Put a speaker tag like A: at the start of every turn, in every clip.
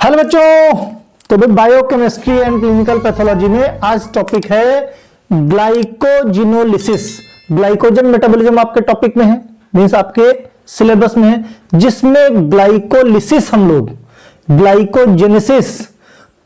A: Hello बच्चों, तो भाई बायोकेमिस्ट्री एंड क्लिनिकल पैथोलॉजी में आज टॉपिक है ग्लाइकोजिनोलिसिस। ग्लाइकोजन मेटाबॉलिज्म आपके टॉपिक में है, मींस आपके सिलेबस में है, जिसमें ग्लाइकोलिसिस हम लोग ग्लाइकोजेनेसिस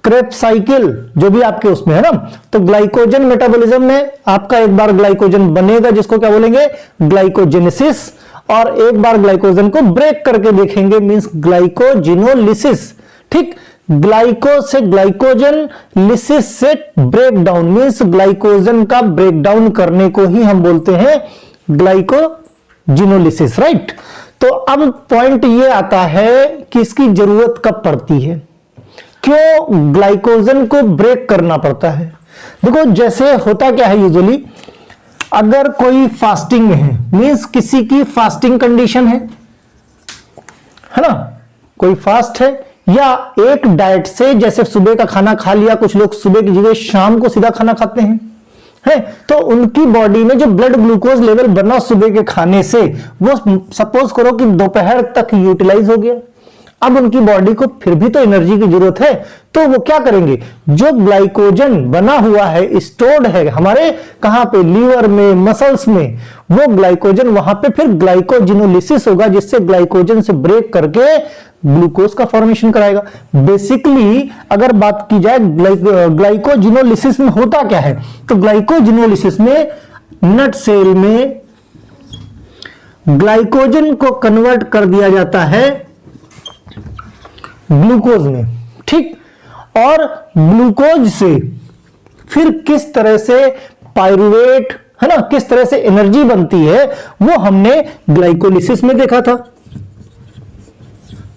A: क्रेब्स साइकिल जो भी आपके उसमें है ना, तो ग्लाइकोजन मेटाबॉलिज्म में आपका एक बार ग्लाइकोजन बनेगा जिसको क्या बोलेंगे ग्लाइकोजेनेसिस, और एक बार ग्लाइकोजन को ब्रेक करके देखेंगे मींस ग्लाइकोजिनोलिसिस। ठीक, ग्लाइको से ग्लाइकोजन, लिसिस से ब्रेक डाउन मींस ग्लाइकोजन का ब्रेक डाउन करने को ही हम बोलते हैं ग्लाइकोजिनोलिसिस, राइट। तो अब पॉइंट ये आता है कि इसकी जरूरत कब पड़ती है, क्यों ग्लाइकोजन को ब्रेक करना पड़ता है। देखो जैसे होता क्या है यूजुअली, अगर कोई फास्टिंग में है मींस किसी की फास्टिंग कंडीशन है ना, कोई फास्ट है या एक डाइट से जैसे सुबह का खाना खा लिया, कुछ लोग सुबह की जगह शाम को सीधा खाना खाते हैं, है तो उनकी बॉडी में जो ब्लड ग्लूकोज लेवल बना सुबह के खाने से वो सपोज करो कि दोपहर तक यूटिलाइज हो गया। अब उनकी बॉडी को फिर भी तो एनर्जी की जरूरत है, तो वो क्या करेंगे, जो ग्लाइकोजन बना हुआ है स्टोर्ड है हमारे कहां पे, लीवर में, मसल्स में, वो ग्लाइकोजन वहां पे फिर ग्लाइकोजिनोलिसिस होगा जिससे ग्लाइकोजन से ब्रेक करके ग्लूकोज का फॉर्मेशन कराएगा। बेसिकली अगर बात की जाए ग्लाइकोजिनोलिसिस में होता क्या है, तो ग्लाइकोजिनोलिसिस में नट सेल में ग्लाइकोजन को कन्वर्ट कर दिया जाता है ग्लूकोज में, ठीक, और ग्लूकोज से फिर किस तरह से पायरुवेट है ना, किस तरह से एनर्जी बनती है वो हमने ग्लाइकोलिसिस में देखा था।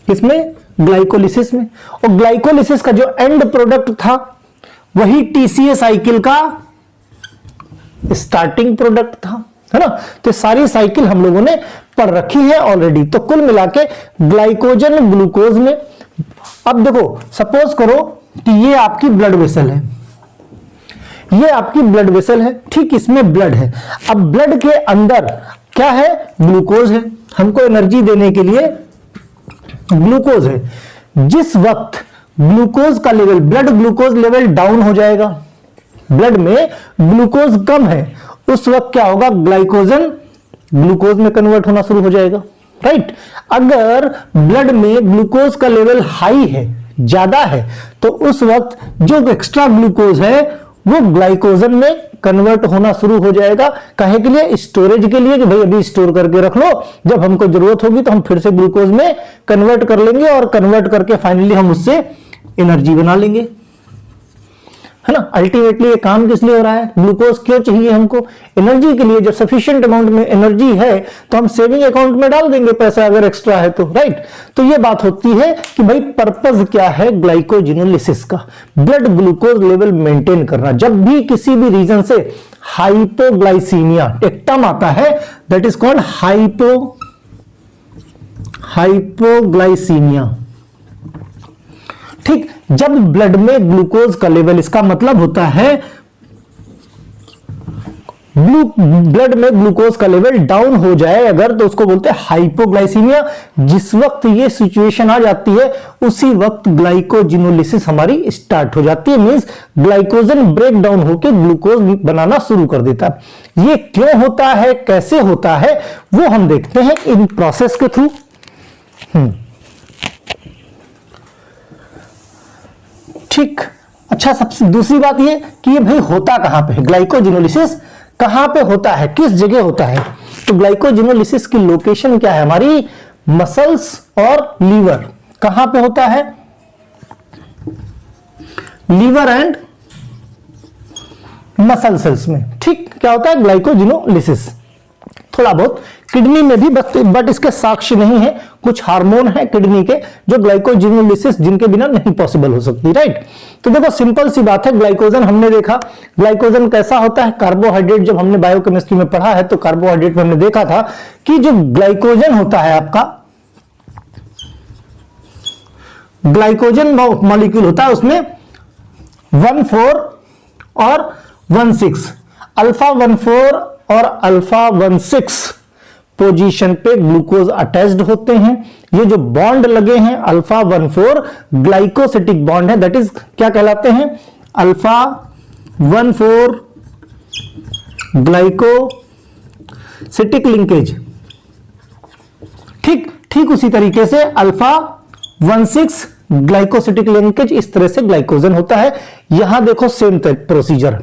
A: किसमें, ग्लाइकोलिसिस में। और ग्लाइकोलिसिस का जो एंड प्रोडक्ट था वही टीसीए साइकिल का स्टार्टिंग प्रोडक्ट था, है ना। तो सारी साइकिल हम लोगों ने पढ़ रखी है ऑलरेडी। तो कुल मिला के ग्लाइकोजन ग्लूकोज में, अब देखो सपोज करो कि ये आपकी ब्लड वेसल है, ये आपकी ब्लड वेसल है, ठीक, इसमें ब्लड है। अब ब्लड के अंदर क्या है, ग्लूकोज है, हमको एनर्जी देने के लिए ग्लूकोज है। जिस वक्त ग्लूकोज का level, blood glucose level down हो जाएगा, ब्लड में ग्लूकोज कम है, उस वक्त क्या होगा, ग्लाइकोजन ग्लूकोज में कन्वर्ट होना शुरू हो जाएगा, राइट। अगर ब्लड में ग्लूकोज का लेवल हाई है, ज्यादा है, तो उस वक्त जो एक्स्ट्रा ग्लूकोज है वो ग्लाइकोजन में कन्वर्ट होना शुरू हो जाएगा। काहे के लिए, स्टोरेज के लिए, कि भाई अभी स्टोर करके रख लो, जब हमको जरूरत होगी तो हम फिर से ग्लूकोज में कन्वर्ट कर लेंगे और कन्वर्ट करके फाइनली हम उससे एनर्जी बना लेंगे, है ना। अल्टीमेटली ये काम किस लिए हो रहा है, ग्लूकोज क्यों चाहिए हमको, एनर्जी के लिए। जब सफिशिएंट अमाउंट में एनर्जी है तो हम सेविंग अकाउंट में डाल देंगे पैसा अगर एक्स्ट्रा है तो, राइट। तो ये बात होती है कि भाई पर्पस क्या है ग्लाइकोजिनोलिसिस का, ब्लड ग्लूकोज लेवल मेंटेन करना। जब भी किसी भी रीजन से हाइपोग्लाइसीमिया, एक टर्म आता है दैट इज कॉल्ड हाइपोग्लाइसीमिया, ठीक, जब ब्लड में ग्लूकोज का लेवल, इसका मतलब होता है ब्लड में ग्लूकोज का लेवल डाउन हो जाए अगर, तो उसको बोलते हैं हाइपोग्लाइसीमिया। जिस वक्त ये सिचुएशन आ जाती है उसी वक्त ग्लाइकोजिनोलिसिस हमारी स्टार्ट हो जाती है, मींस ग्लाइकोजन ब्रेक डाउन होकर ग्लूकोज बनाना शुरू कर देता है। ये क्यों होता है, कैसे होता है, वो हम देखते हैं इन प्रोसेस के थ्रू। ठीक, अच्छा, सबसे दूसरी बात ये कि ये भाई होता कहां पे है, ग्लाइकोजिनोलिसिस कहां पे होता है, किस जगह होता है। तो ग्लाइकोजिनोलिसिस की लोकेशन क्या है, हमारी मसल्स और लीवर। कहां पे होता है, लीवर एंड मसल सेल्स में, ठीक। क्या होता है ग्लाइकोजिनोलिसिस, थोड़ा बहुत किडनी में भी, बट इसके साक्ष्य नहीं है। कुछ हार्मोन है किडनी के जो ग्लाइकोजिनोलिसिस जिनके बिना नहीं पॉसिबल हो सकती, राइट। तो देखो सिंपल सी बात है, ग्लाइकोजन हमने देखा, ग्लाइकोजन कैसा होता है, कार्बोहाइड्रेट। जब हमने बायोकेमिस्ट्री में पढ़ा है तो कार्बोहाइड्रेट में हमने देखा था कि जो ग्लाइकोजन होता है आपका, ग्लाइकोजन मॉलिक्यूल होता है, उसमें 1,4 और 1,6, अल्फा 1,4 और अल्फा 1,6 पोजीशन पे ग्लूकोज अटैच्ड होते हैं। ये जो बॉन्ड लगे हैं अल्फा 14 ग्लाइकोसिटिक बॉन्ड है, दैट इज क्या कहलाते हैं, अल्फा 14 ग्लाइकोसिटिक लिंकेज। ठीक उसी तरीके से अल्फा 16 ग्लाइकोसिटिक लिंकेज, इस तरह से ग्लाइकोजन होता है। यहां देखो सेम प्रोसीजर,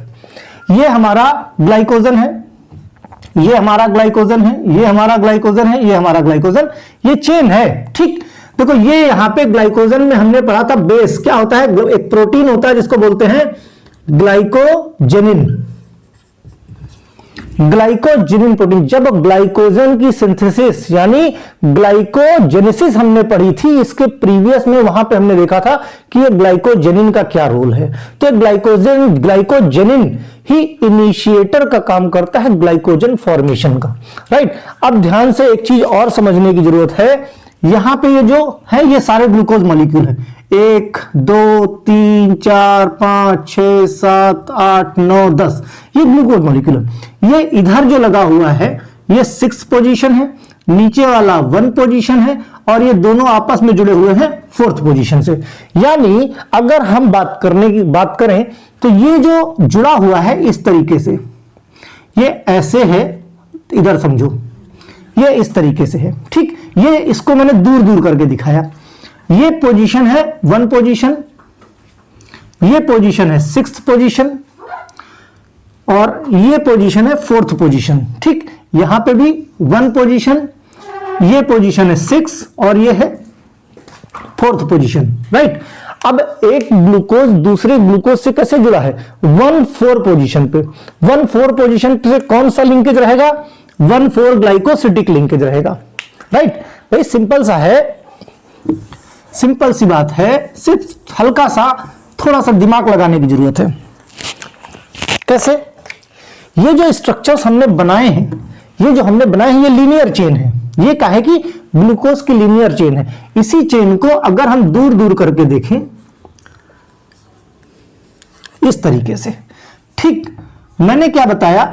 A: ये हमारा ग्लाइकोजन है, ये हमारा ग्लाइकोजन है, ये हमारा ग्लाइकोजन है, ये हमारा ग्लाइकोजन, ये चेन है। ठीक, देखो ये यहां पे ग्लाइकोजन में हमने पढ़ा था बेस क्या होता है, एक प्रोटीन होता है जिसको बोलते हैं ग्लाइकोजेनिन। ग्लाइकोजेनिन प्रोटीन, जब ग्लाइकोजन की सिंथेसिस यानी ग्लाइकोजेनेसिस हमने पढ़ी थी इसके प्रीवियस में, वहां पे हमने देखा था कि ये ग्लाइकोजेनिन का क्या रोल है। तो ग्लाइकोजेनिन ही इनिशिएटर का काम करता है ग्लाइकोजन फॉर्मेशन का, राइट। अब ध्यान से एक चीज और समझने की जरूरत है, यहां पे ये जो है ये सारे ग्लूकोज मॉलिक्यूल है, 1 2 3 4 5 6 7 8 9 10, ये ग्लूकोज मॉलिक्यूल है। ये इधर जो लगा हुआ है ये 6 पोजीशन है, नीचे वाला 1 पोजीशन है, और ये दोनों आपस में जुड़े हुए हैं 4th पोजीशन से। यानी अगर हम बात करें तो ये जो जुड़ा हुआ है इस तरीके से, ये ऐसे है, इधर समझो ये इस तरीके से है, ठीक। ये इसको मैंने दूर दूर करके दिखाया, ये पोजीशन है 1 पोजीशन, ये पोजीशन है 6th पोजीशन, और ये पोजीशन है 4th पोजीशन, ठीक। यहां पे भी 1 पोजीशन, ये पोजीशन है 6 और ये है 4th पोजीशन, राइट। अब एक ग्लूकोज दूसरे ग्लूकोज से कैसे जुड़ा है, 1,4 पोजीशन पे। 1,4 पोजीशन पे कौन सा लिंकेज रहेगा, 1,4 ग्लाइकोसिटिक लिंकेज रहेगा, राइट। भाई सिंपल सा है, सिंपल सी बात है, सिर्फ हल्का सा थोड़ा सा दिमाग लगाने की जरूरत है। कैसे, ये जो स्ट्रक्चर्स हमने बनाए हैं, ये जो हमने बनाए हैं ये लीनियर चेन है, ये क्या है कि ग्लूकोज की लीनियर चेन है। इसी चेन को अगर हम दूर दूर करके देखें इस तरीके से, ठीक। मैंने क्या बताया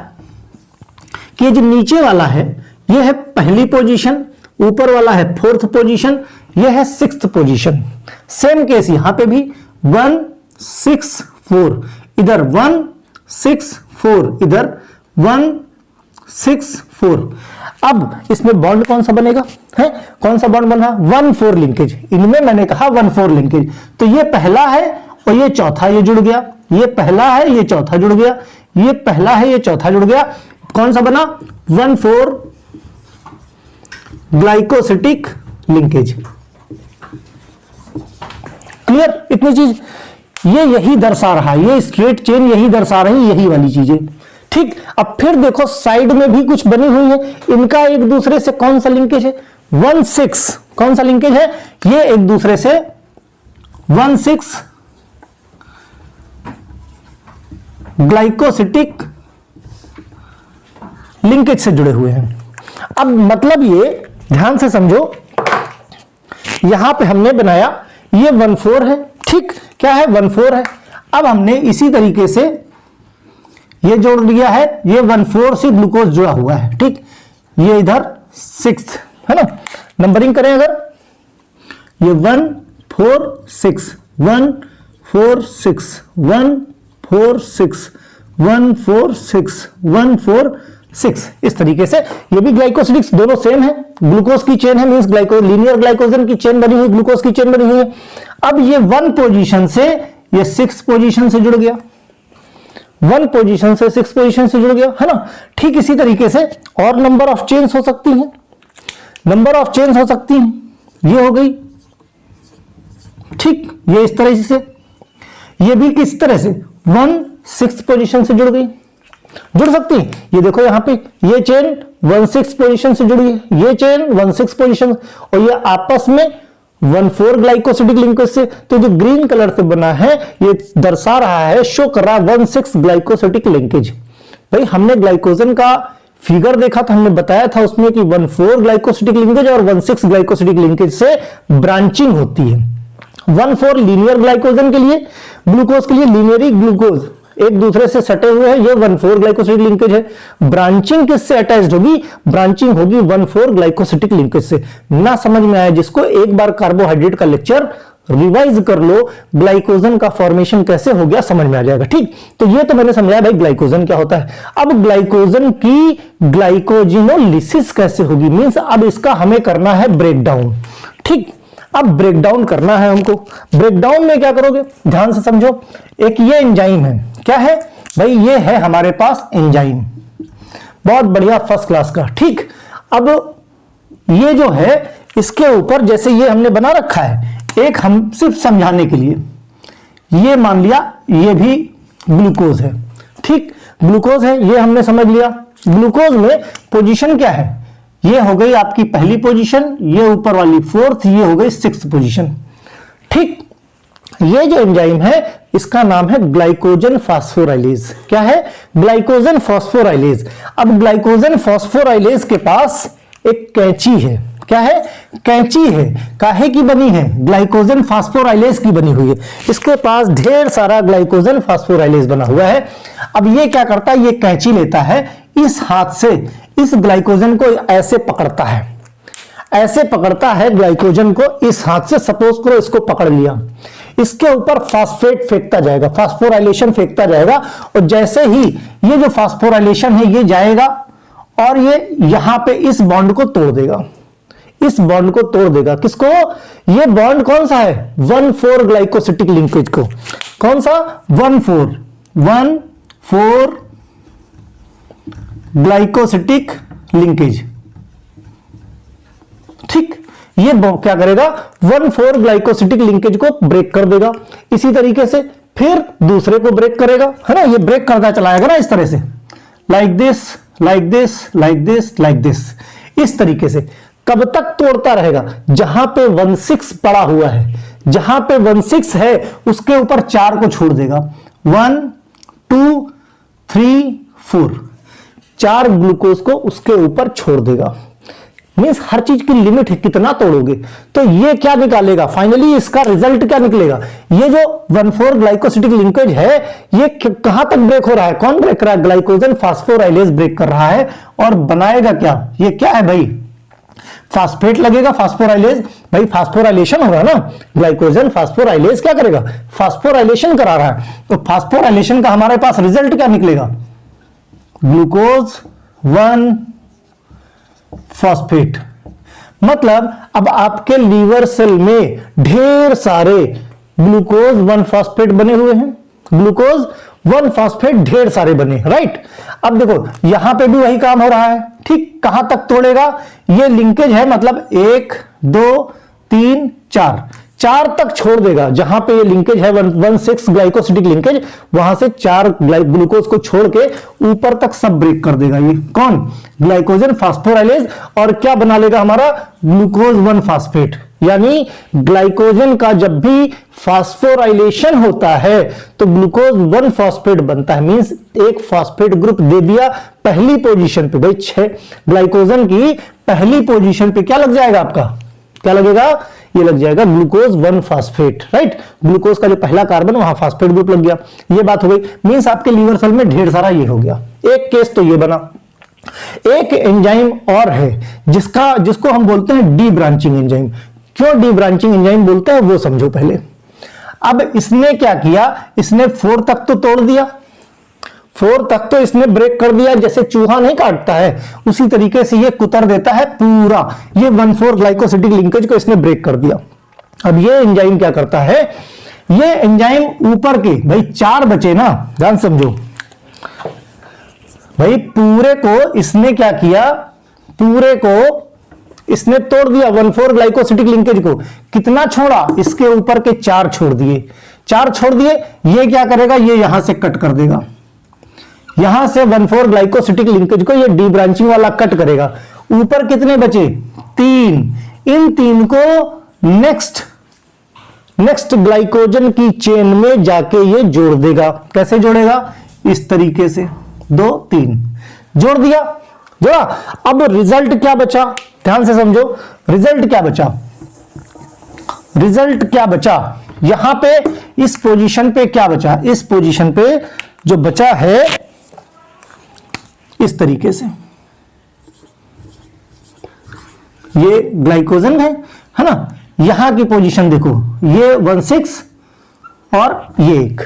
A: कि जो नीचे वाला है ये है पहली पोजीशन, ऊपर वाला है 4th पोजीशन, ये है 6th पोजीशन। सेम केस यहां पे भी 1 6 4, इधर 1 6 4, इधर 1 6 4। अब इसमें बॉन्ड कौन सा बनेगा, है कौन सा बॉन्ड बना, 1,4 लिंकेज। इनमें मैंने कहा 1,4 लिंकेज, तो ये पहला है और ये चौथा, ये जुड़ गया, ये पहला है ये चौथा जुड़ गया, ये पहला है ये चौथा जुड़ गया, कौन सा बना, 1,4 ग्लाइकोसिटिक लिंकेज। क्लियर, इतनी चीज ये यही दर्शा रहा है, ये स्ट्रेट चेन यही दर्शा रही, यही वाली चीजें, ठीक। अब फिर देखो साइड में भी कुछ बनी हुई है, इनका एक दूसरे से कौन सा लिंकेज है, 1,6 कौन सा लिंकेज है, ये एक दूसरे से 1,6 ग्लाइकोसिटिक लिंकेज से जुड़े हुए हैं। अब मतलब ये ध्यान से समझो, यहां पे हमने बनाया ये 1,4 है, ठीक, क्या है 1,4 है। अब हमने इसी तरीके से ये जोड़ लिया है, ये 1,4 से ग्लूकोज जुड़ा हुआ है, ठीक। ये इधर 6th है ना, नंबरिंग करें अगर, ये 1 4 6 1 4 6 1 4 6 1 4 6 1 4 6, इस तरीके से। ये भी ग्लाइकोसिटिक्स दोनों सेम है, ग्लूकोज की चेन है, मींस लीनियर ग्लाइकोजन की चेन बनी हुई, ग्लूकोज की चेन बनी हुई है। अब ये 1 पोजीशन से ये 6 पोजीशन से जुड़ गया, 1 पोजीशन से 6 पोजीशन से जुड़ गया, है ना। ठीक इसी तरीके से और नंबर ऑफ चेन्स हो सकती हैं, नंबर ऑफ चेन्स हो सकती हैं, ये हो गई, ठीक। ये इस तरह से, ये भी किस तरह से 1 6 पोजीशन से जुड़ गई, जुड़ सकती है। ये देखो यहां पे ये चेन 1 6 पोजीशन से जुड़ी है, ये चेन 1 6 पोजीशन, और ये आपस में 1,4 ग्लाइकोसिटिक लिंकेज से। तो जो ग्रीन कलर से बना है ये दर्शा रहा है, शो कर रहा है 1 6 ग्लाइकोसिटिक लिंकेज। भाई हमने ग्लाइकोजन का फिगर देखा था, हमने बताया था उसमें कि 1,4 ग्लाइकोसिटिक लिंकेज और 1 6 ग्लाइकोसिटिक लिंकेज से ब्रांचिंग होती है। 1,4 लीनियर ग्लाइकोजन के लिए, ग्लूकोज के लिए लीनियरी ग्लूकोज एक दूसरे से सटे हुए हैं, ये 1,4 ग्लाइकोसिटिक लिंकेज है। ब्रांचिंग किससे अटैच्ड होगी? ब्रांचिंग होगी 1,4 ग्लाइकोसिटिक लिंकेज से। ना समझ में आया जिसको, एक बार कार्बोहाइड्रेट का लेक्चर रिवाइज कर लो, ग्लाइकोजन का फॉर्मेशन कैसे हो गया समझ में आ जाएगा। ठीक, तो ये तो मैंने समझाया भाई ग्लाइकोजन क्या होता है। अब ग्लाइकोजन की ग्लाइकोजिनोलिसिस कैसे होगी, मींस अब इसका हमें करना है ब्रेकडाउन। ठीक, अब ब्रेकडाउन करना है हमको। ब्रेकडाउन में क्या करोगे, ध्यान से समझो। एक ये एंजाइम है, क्या है भाई? ये है हमारे पास एंजाइम, बहुत बढ़िया, फर्स्ट क्लास का। ठीक, अब ये जो है इसके ऊपर जैसे ये हमने बना रखा है, एक हम सिर्फ समझाने के लिए, ये मान लिया ये भी ग्लूकोज है। ठीक, ग्लूकोज है, ये हमने समझ लिया। ग्लूकोज में पोजीशन क्या है? ये हो गई आपकी पहली पोजीशन, ये ऊपर वाली फोर्थ, ये हो गई सिक्स्थ पोजीशन। ठीक, ये जो एंजाइम है इसका नाम है ग्लाइकोजन फास्फोराइलेज। क्या है? ग्लाइकोजन फास्फोराइलेज। अब ग्लाइकोजन फास्फोराइलेज के पास एक कैंची है। क्या है? कैंची है। काहे की बनी है? ग्लाइकोजन फास्फोराइलेज की बनी हुई है। इसके पास ढेर सारा ग्लाइकोजन फास्फोराइलेज बना हुआ है। अब ये क्या करता है? ये कैंची लेता है, इस हाथ से इस ग्लाइकोजन को ऐसे पकड़ता है, ऐसे पकड़ता है ग्लाइकोजन को इस हाथ से। सपोज करो इसको पकड़ लिया, इसके ऊपर फास्फेट फेंकता जाएगा, फास्फोराइलेशन फेंकता जाएगा, और जैसे ही ये जो फास्फोराइलेशन है ये जाएगा और ये यहां पे इस बॉन्ड को तोड़ देगा, इस बॉन्ड को तोड़ देगा। किसको? ये बॉन्ड कौन सा है? 1,4 ग्लाइकोसिटिक लिंकेज को। कौन सा? 1,4 ग्लाइकोसिटिक लिंकेज। ठीक, ये क्या करेगा? 1,4 ग्लाइकोसिटिक लिंकेज को ब्रेक कर देगा। इसी तरीके से फिर दूसरे को ब्रेक करेगा, है ना? ये ब्रेक करता चला जाएगा ना, इस तरह से, like this, like this, like this, like this, इस तरीके से। कब तक तोड़ता रहेगा? जहां पे 1,6 पड़ा हुआ है, जहां पे 1,6 है उसके ऊपर 4 को छोड़ देगा। 1, 2, 3, 4, 4 ग्लूकोज को उसके ऊपर छोड़ देगा। मींस हर चीज की लिमिट है, कितना तोड़ोगे। तो ये क्या निकालेगा? फाइनली इसका रिजल्ट क्या निकलेगा? ये जो 1,4 ग्लाइकोसिटिक लिंकेज है ये कहां तक ब्रेक हो रहा है? कौन ब्रेक कर रहा है? ग्लाइकोजन फास्फोराइलेज ब्रेक कर रहा है। और बनाएगा क्या? ये क्या है भाई? फास्फेट लगेगा, फास्फोराइलेज। भाई फास्फोराइलेशन हो रहा है ना, ग्लाइकोजन फास्फोराइलेज क्या करेगा? फास्फोराइलेशन करा रहा है। तो फास्फोराइलेशन का हमारे पास रिजल्ट क्या निकलेगा? Glucose 1 phosphate. मतलब अब आपके लीवर सेल में ढेर सारे ग्लूकोज 1 फॉस्फेट बने हुए हैं, ग्लूकोज 1 फॉस्फेट ढेर सारे बने, राइट। अब देखो यहां पे भी वही काम हो रहा है। ठीक, कहां तक तोड़ेगा? ये लिंकेज है, मतलब 1, 2, 3, 4 तक छोड़ देगा। जहां पे ये लिंकेज है 1,6 ग्लाइकोसिटिक लिंकेज, वहां से 4 ग्लूकोज को छोड़ के ऊपर तक सब ब्रेक कर देगा। ये कौन? ग्लाइकोजन फास्फोराइलेज। और क्या बना लेगा हमारा? Glucose 1 phosphate. यानी ग्लाइकोजन का जब भी फास्फोराइलेशन होता है तो ग्लूकोज 1 फॉस्फेट बनता है। मींस एक फॉस्फेट ग्रुप दे दिया पहली पोजीशन पे। भाई 6 ग्लाइकोजन की पहली पोजीशन पे क्या लग जाएगा आपका? क्या लगेगा? ये लग जाएगा ग्लूकोज 1 फॉस्फेट, राइट। ग्लूकोज का जो पहला कार्बन वहां फॉस्फेट ग्रुप लग गया। ये बात हो गई। मींस आपके लीवर सेल में ढेर सारा ये हो गया। एक केस तो ये बना। एक एंजाइम और है जिसको हम बोलते हैं डी ब्रांचिंग एंजाइम। क्यों डी ब्रांचिंग एंजाइम बोलते हैं वो समझो पहले। अब इसने क्या किया? इसने 4 तक तो तोड़ दिया, 4 तक तो इसने ब्रेक कर दिया। जैसे चूहा नहीं काटता है उसी तरीके से ये कुतर देता है पूरा। ये 1,4 ग्लाइकोसिटिक लिंकेज को इसने ब्रेक कर दिया। अब ये एंजाइम क्या करता है? ये एंजाइम ऊपर के भाई 4 बचे ना, ध्यान समझो भाई। पूरे को इसने क्या किया? पूरे को इसने तोड़ दिया 1,4 ग्लाइकोसिटिक लिंकेज को। कितना छोड़ा? इसके ऊपर के 4 छोड़ दिए। 4 छोड़ दिए। ये क्या करेगा? ये यहां से कट कर देगा। यहां से 1,4 ग्लाइकोसिटिक लिंकेज को ये डी ब्रांचिंग वाला कट करेगा। ऊपर कितने बचे? 3। इन 3 को नेक्स्ट ग्लाइकोजन की चेन में जाके ये जोड़ देगा। कैसे जोड़ेगा? इस तरीके से 2, 3 जोड़ दिया, जोड़ा। अब रिजल्ट क्या बचा? ध्यान से समझो। रिजल्ट क्या बचा? रिजल्ट क्या बचा? यहां पे इस पोजीशन पे क्या बचा? इस पोजीशन पे जो बचा है इस तरीके से, ये ग्लाइकोजन है ना। यहां की पोजीशन देखो, ये 1,6 और ये एक,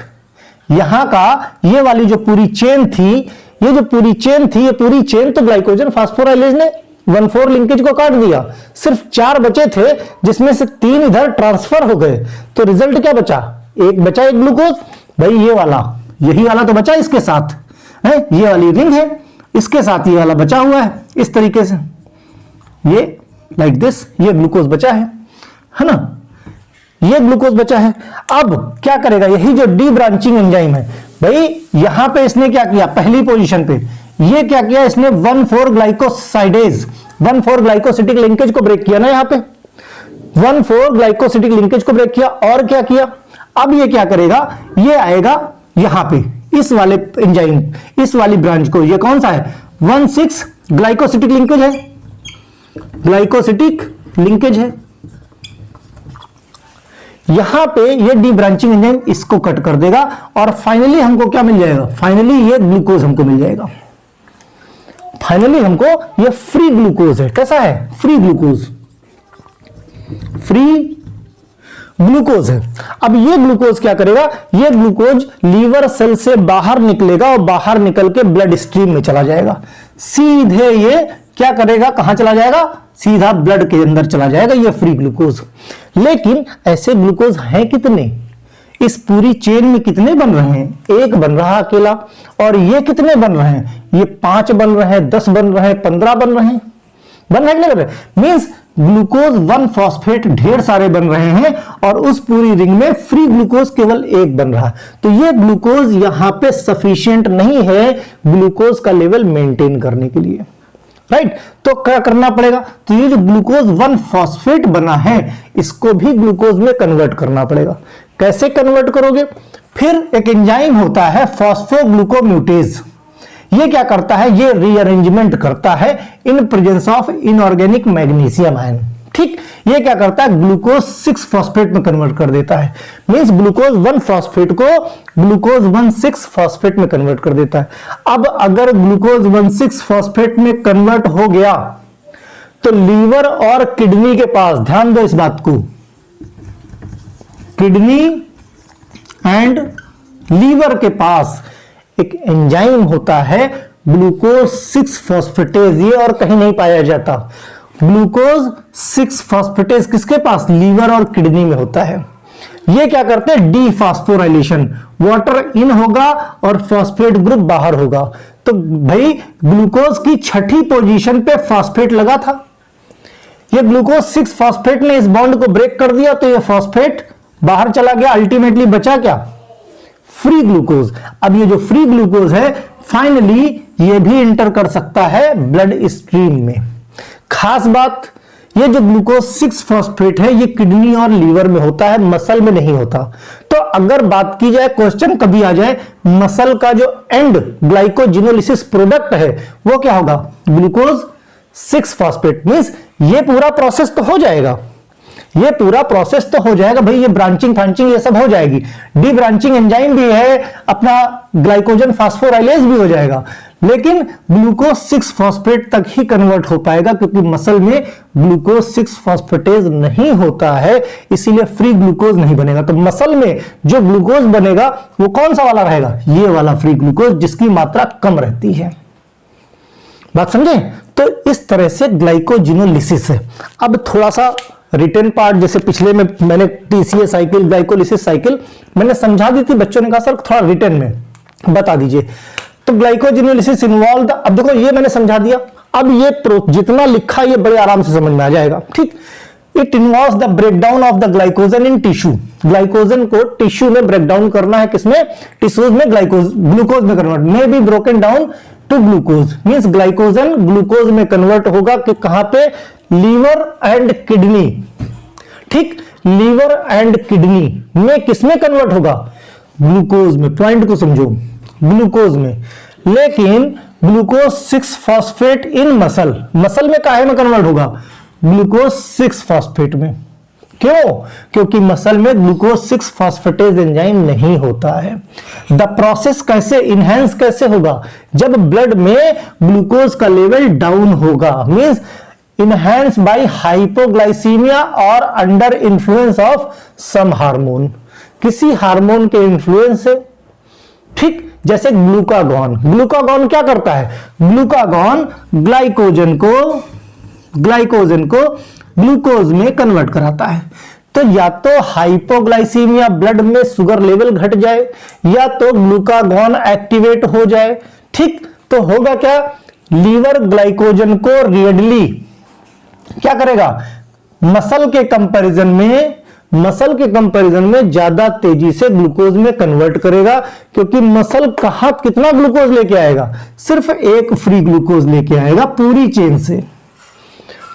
A: यहां का ये वाली जो पूरी चेन थी, ये जो पूरी चेन थी, ये पूरी चेन तो ग्लाइकोजन फास्फोराइलेज ने 1,4 लिंकेज को काट दिया, सिर्फ 4 बचे थे जिसमें से 3 इधर ट्रांसफर हो गए। तो रिजल्ट क्या बचा, एक बचा एक ग्लूकोज, भाई ये वाला, यही वाला तो बचा इसके साथ है, ये वाली रिंग है इसके साथ ये वाला बचा हुआ है इस तरीके से, ये लाइक दिस, ये ग्लूकोज बचा है ना, ये ग्लूकोज बचा है। अब क्या करेगा, यही जो डी ब्रांचिंग एंजाइम है, भाई यहां पे इसने क्या किया, पहली पोजीशन पे ये क्या किया, इसने 1,4 ग्लाइकोसाइडेज 1,4 ग्लाइकोसिटिक लिंकेज को ब्रेक किया ना, यहां पे 1,4 ग्लाइकोसिटिक लिंकेज को ब्रेक किया, और क्या किया, अब ये क्या करेगा, ये आएगा यहां पे इस वाले एंजाइम, इस वाली ब्रांच को, ये कौन सा है 1,6 ग्लाइकोसिटिक लिंकेज है, ग्लाइकोसिटिक लिंकेज है, यहां पे ये डी ब्रांचिंग एंजाइम इसको कट कर देगा और फाइनली हमको क्या मिल जाएगा, फाइनली ये ग्लूकोज हमको मिल जाएगा, फाइनली हमको ये फ्री ग्लूकोज है। कैसा है, फ्री ग्लूकोज, फ्री ग्लूकोज है। अब ये ग्लूकोज क्या करेगा, ये ग्लूकोज लीवर सेल से बाहर निकलेगा और बाहर निकल के ब्लड स्ट्रीम में चला जाएगा, सीधे ये क्या करेगा, कहां चला जाएगा, सीधा ब्लड के अंदर चला जाएगा ये फ्री ग्लूकोज। लेकिन ऐसे ग्लूकोज हैं कितने, इस पूरी चेन में कितने बन रहे हैं, एक बन रहा अकेला, और ये कितने बन रहे हैं, ये 5 बन रहे हैं, 10 बन रहे हैं, 15 बन रहे हैं, बन रहे नहीं बन रहे, मींस ग्लूकोज 1 फॉस्फेट ढेर सारे बन रहे हैं और उस पूरी रिंग में फ्री ग्लूकोज केवल एक बन रहा है। तो ये ग्लूकोज यहां पे सफिशिएंट नहीं है ग्लूकोज का लेवल मेंटेन करने के लिए, राइट। तो क्या करना पड़ेगा, तो ये जो ग्लूकोज 1 फॉस्फेट बना है इसको भी ग्लूकोज में कन्वर्ट करना पड़ेगा। कैसे कन्वर्ट करोगे, फिर एक एंजाइम होता है फॉस्फोग्लूकोम्यूटेज, ये क्या करता है, ये रीअरेंजमेंट करता है इन presence of inorganic magnesium ion, ठीक। ये क्या करता है, ग्लूकोज 6 फॉस्फेट में कन्वर्ट कर देता है, मींस ग्लूकोज 1 फॉस्फेट को ग्लूकोज 1,6 फॉस्फेट में कन्वर्ट कर देता है। अब अगर ग्लूकोज 1,6 फॉस्फेट में कन्वर्ट हो गया तो लीवर और किडनी के पास, ध्यान दो इस बात को, किडनी एंड लीवर के पास एक एंजाइम होता है ग्लूकोज 6 फॉस्फेटेज, ये और कहीं नहीं पाया जाता। ग्लूकोज 6 फॉस्फेटेज किसके पास, लीवर और किडनी में होता है। ये क्या करते हैं, डीफॉस्फोराइलेशन, वाटर इन होगा और फॉस्फेट ग्रुप बाहर होगा। तो भाई ग्लूकोज की 6ठी पोजीशन पे फॉस्फेट लगा था, ये ग्लूकोज 6 फॉस्फेट ने इस बॉन्ड को ब्रेक कर दिया, तो ये फॉस्फेट बाहर चला गया, अल्टीमेटली बचा क्या, फ्री ग्लूकोज। अब ये जो फ्री ग्लूकोज है फाइनली ये भी इंटर कर सकता है ब्लड स्ट्रीम में। खास बात, ये जो ग्लूकोज 6 फॉस्फेट है ये किडनी और लीवर में होता है, मसल में नहीं होता। तो अगर बात की जाए, क्वेश्चन कभी आ जाए, मसल का जो एंड ग्लाइकोजिनोलिसिस प्रोडक्ट है वो क्या होगा, ग्लूकोज 6 फॉस्फेट, मींस ये पूरा प्रोसेस तो हो जाएगा, ये पूरा प्रोसेस तो हो जाएगा भाई, ये ब्रांचिंग फ्रांचिंग ये सब हो जाएगी, डी ब्रांचिंग एंजाइम भी है, अपना ग्लाइकोजन फास्फोराइलेज भी हो जाएगा, लेकिन ग्लूकोज 6 फॉस्फेट तक ही कन्वर्ट हो पाएगा क्योंकि मसल में ग्लूकोज 6 फॉस्फेटेज नहीं होता है, इसीलिए फ्री ग्लूकोज नहीं बनेगा। तो मसल में जो ग्लूकोज बनेगा वो कौन सा वाला रहेगा, ये वाला फ्री ग्लूकोज जिसकी मात्रा कम रहती है। बात समझे, तो इस तरह से ग्लाइकोजिनोलिसिस है। अब थोड़ा सा रिटर्न पार्ट, जैसे पिछले में मैंने टीसीए साइकिल, ग्लाइकोलिसिस साइकिल मैंने समझा दी थी, बच्चों ने कहा सर थोड़ा रिटर्न में बता दीजिए। तो ग्लाइकोजिनोलिसिस इन्वॉल्व, अब देखो ये मैंने समझा दिया, अब ये जितना लिखा ये बड़े आराम से समझ में आ जाएगा, ठीक। It involves the breakdown of the glycogen in tissue, glycogen को टिश्यू में ब्रेकडाउन करना है, किसमें, टिश्यूज में, ग्लूकोज में convert, may be broken down to glucose, means glycogen glucose में कन्वर्ट होगा कि कहां पे, लीवर एंड किडनी, ठीक। लीवर एंड किडनी में किसमें कन्वर्ट होगा, ग्लूकोज में, पॉइंट को समझो, ग्लूकोज में। लेकिन ग्लूकोज 6 फॉस्फेट इन मसल, मसल में काहे में कन्वर्ट होगा, ग्लूकोज 6 फॉस्फेट में, क्यों? क्योंकि मसल में ग्लूकोज 6 फॉस्फेटेज एंजाइम नहीं होता है। द प्रोसेस कैसे इनहेंस कैसे होगा? जब ब्लड में ग्लूकोज का लेवल डाउन होगा, मींस इनहेंस बाय हाइपोग्लाइसीमिया और under influence of some hormone, किसी हार्मोन के इन्फ्लुएंस से। ठीक, जैसे ग्लूकागॉन। ग्लूकागॉन क्या करता है? ग्लूकागॉन ग्लाइकोजन को ग्लूकोज में कन्वर्ट कराता है। तो या तो हाइपोग्लाइसीमिया, ब्लड में शुगर लेवल घट जाए, या तो ग्लूकागॉन एक्टिवेट हो जाए। ठीक, तो होगा क्या? लीवर ग्लाइकोजन को रेडली क्या करेगा? मसल के कंपैरिजन में ज्यादा तेजी से ग्लूकोज में कन्वर्ट करेगा, क्योंकि मसल कहां कितना ग्लूकोज लेके आएगा? सिर्फ एक फ्री ग्लूकोज लेके आएगा पूरी चेन से।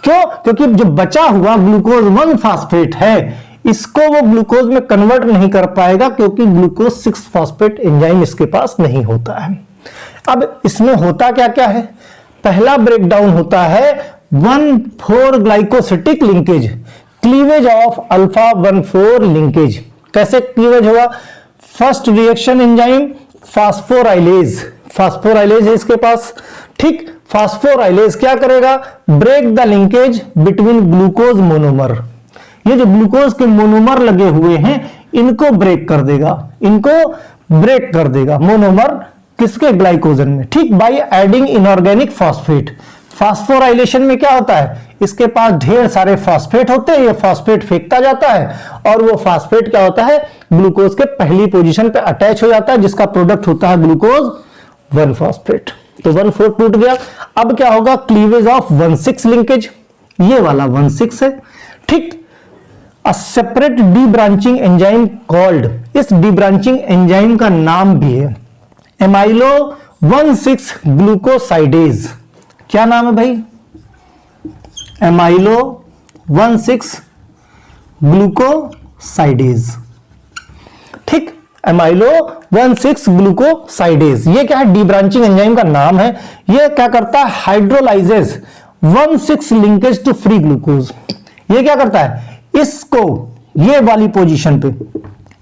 A: क्यों? क्योंकि जो बचा हुआ ग्लूकोज 1 फॉस्फेट है, इसको वो ग्लूकोज में कन्वर्ट नहीं कर पाएगा, क्योंकि ग्लूकोज 6 फॉस्फेट एंजाइम इसके पास नहीं होता है। अब इसमें होता क्या क्या है? पहला ब्रेकडाउन होता है 1,4 glycosidic linkage, cleavage of alpha 1,4 linkage. कैसे क्लीवेज होगा? फर्स्ट रिएक्शन एंजाइम फास्फोराइलेज है इसके पास। ठीक, फास्फोराइलेज क्या करेगा? Break the linkage between glucose monomer. ये जो ग्लूकोज के मोनोमर लगे हुए हैं, इनको ब्रेक कर देगा मोनोमर किसके? ग्लाइकोजन में। ठीक, by adding inorganic phosphate. Phosphorylation में क्या होता है? इसके पास ढेर सारे फॉस्फेट होते हैं, ये फॉस्फेट फेंकता जाता है, और वो फॉस्फेट क्या होता है? ग्लूकोज के पहली पोजीशन पे अटैच हो जाता है, जिसका प्रोडक्ट होता है ग्लूकोज 1 फॉस्फेट। तो 1,4 टूट गया। अब क्या होगा? क्लीवेज ऑफ 1,6 लिंकेज, ये वाला 1,6 है। ठीक, a separate D branching enzyme called, इस डी ब्रांचिंग एंजाइम का नाम भी है एमाइलो 1,6 ग्लूकोसाइडेज। क्या नाम है भाई? एमाइलो 1,6 ग्लूकोसाइडेज। ठीक, एमाइलो 1,6 ग्लूकोसाइडेज, ये क्या है? डी ब्रांचिंग एंजाइम का नाम है। ये क्या करता है? हाइड्रोलाइजेज 1,6 लिंकेज टू फ्री ग्लूकोज। ये क्या करता है? इसको ये वाली पोजीशन पे,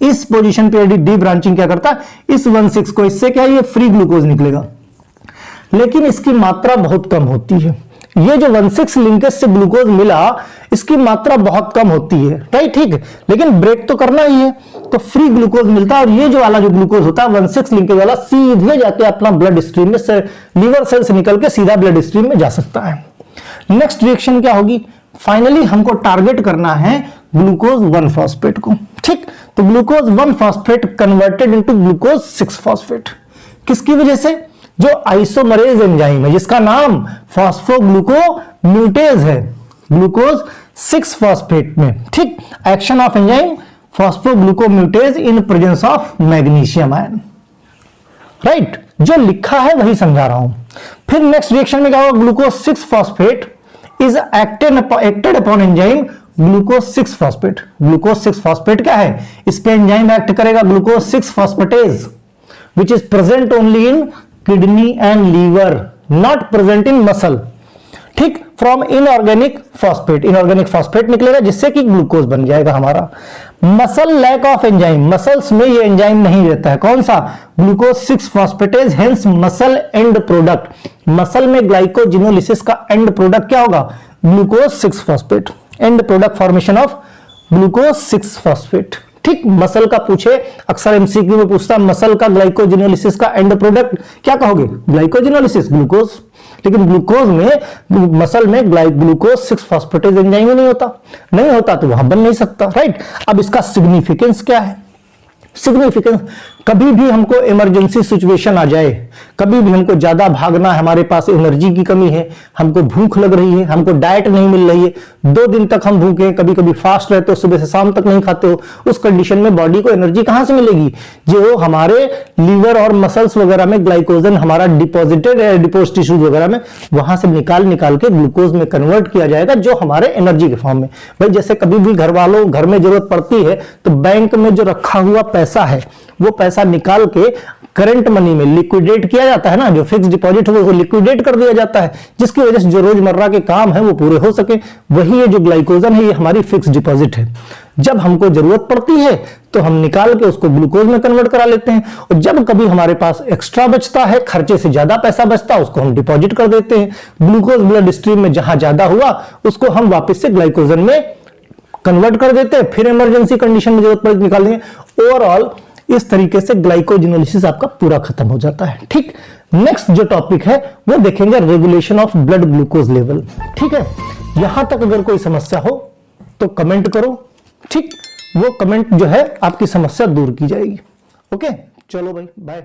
A: इस पोजीशन पे डी ब्रांचिंग क्या करता है? इस 1,6 को, इससे क्या है? ये फ्री ग्लूकोज निकलेगा, लेकिन इसकी मात्रा बहुत कम होती है। ये जो 1,6 लिंकेज से ग्लूकोज मिला, इसकी मात्रा बहुत कम होती है, राइट? ठीक, लेकिन ब्रेक तो करना ही है, तो फ्री ग्लूकोज मिलता है। और ये जो वाला जो ग्लूकोज होता है 1,6 लिंकेज वाला, सीधे जाके अपना ब्लड स्ट्रीम में से, लीवर सेल से निकल के सीधा ब्लड स्ट्रीम में जा सकता है। नेक्स्ट रिएक्शन क्या होगी? फाइनली हमको टारगेट करना है ग्लूकोज 1 फॉस्फेट को। ठीक, तो glucose 1 phosphate converted into glucose 6 phosphate. किसकी वजह से? जो आइसोमरेज एंजाइम है, जिसका नाम फॉस्फोग्लूकोम्यूटेज है, ग्लूकोज 6 फॉस्फेट में। ठीक, action of enzyme phosphoglucomutase in presence of magnesium ion. Right, जो लिखा है वही समझा रहा हूं। फिर नेक्स्ट रिएक्शन में क्या होगा? Glucose 6 phosphate is acted upon enzyme glucose 6 phosphate. Glucose 6 phosphate क्या है? इस पे एंजाइम एक्ट करेगा glucose 6 phosphatase, which is present only in kidney and liver, not present in muscle. ठीक, फ्रॉम इनऑर्गेनिक फॉस्फेट निकलेगा, जिससे कि ग्लूकोज बन जाएगा हमारा। Muscle lack of enzyme, muscles में ये एंजाइम नहीं रहता है। कौन सा? Glucose 6 phosphatase, hence muscle end product. Muscle में ग्लाइकोजिनोलिसिस का एंड प्रोडक्ट क्या होगा? Glucose 6 phosphate, and product formation of glucose 6 phosphate. ठीक, मसल का पूछे, अक्सर एमसीक्यू में पूछता है मसल का ग्लाइकोजिनोलिसिस का एंड प्रोडक्ट क्या कहोगे? Glycogenolysis, glucose. लेकिन ग्लूकोज में, मसल में ग्लूकोज 6 फॉस्फेटेज एंजाइम ही नहीं होता, तो वहां बन नहीं सकता। राइट, अब इसका सिग्निफिकेंस क्या है? सिग्निफिकेंस, कभी भी हमको इमरजेंसी सिचुएशन आ जाए, कभी भी हमको ज्यादा भागना है, हमारे पास एनर्जी की कमी है, हमको भूख लग रही है, हमको डाइट नहीं मिल रही है, 2 दिन तक हम भूखे हैं, कभी कभी फास्ट रहते हो, सुबह से शाम तक नहीं खाते हो, उस कंडीशन में बॉडी को एनर्जी कहां से मिलेगी? जो हमारे लीवर और मसल्स वगैरह में ग्लाइकोजन हमारा डिपॉजिटेड है, डिपोज टिश्यूज वगैरह में, वहां से निकाल के ग्लूकोज में कन्वर्ट किया जाएगा, जो हमारे एनर्जी के फॉर्म में। भाई जैसे कभी भी घर में जरूरत पड़ती है, तो बैंक में जो रखा हुआ पैसा है, वो पैसा निकाल के करंट मनी में लिक्विडेट किया जाता है ना, जो फिक्स डिपॉजिट हो वो लिक्विडेट कर दिया जाता है, जिसकी वजह से जो रोजमर्रा के काम है वो पूरे हो सके। वही ये जो ग्लाइकोजन है ये हमारी फिक्स डिपॉजिट है। जब हमको जरूरत पड़ती है तो हम निकाल के उसको ग्लूकोज में कन्वर्ट करा लेते हैं, और जब कभी हमारे पास एक्स्ट्रा बचता है, खर्चे से ज्यादा पैसा बचता है, उसको हम डिपॉजिट कर देते हैं। ग्लूकोज ब्लड स्ट्रीम में जहां ज्यादा हुआ उसको हम वापस से ग्लाइकोजन में कन्वर्ट कर देते हैं, फिर इमरजेंसी कंडीशन में जरूरत पड़े निकाल देंगे। ओवरऑल इस तरीके से ग्लाइकोजिनोलिसिस आपका पूरा खत्म हो जाता है। ठीक, नेक्स्ट जो टॉपिक है वो देखेंगे regulation of blood glucose level. ठीक है, यहां तक अगर कोई समस्या हो तो कमेंट करो। ठीक, वो कमेंट जो है आपकी समस्या दूर की जाएगी। ओके, चलो भाई, बाय।